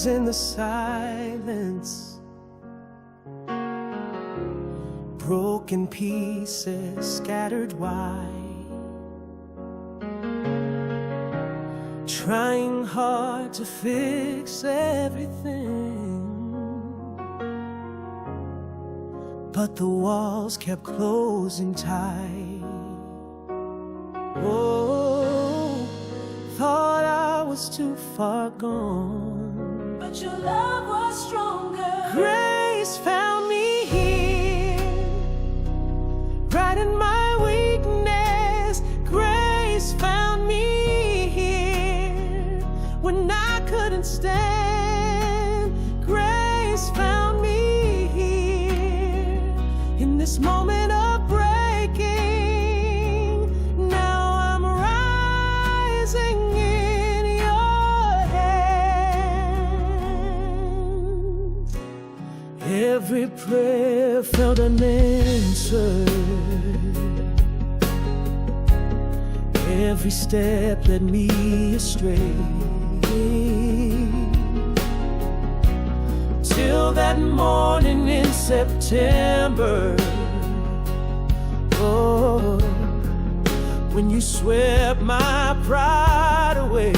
tears in the silence, broken pieces scattered wide, trying hard to fix everything, but the walls kept closing tight. Oh, thought I was too far gone, but your love was stronger. Grace found me here, right in my weakness. Grace found me here when I couldn't stand. Grace found me here in this moment of breaking. Now I'm rising in your hands. Every prayer felt unanswered, every step led me astray, till that morning in September. Oh, when you swept my pride away.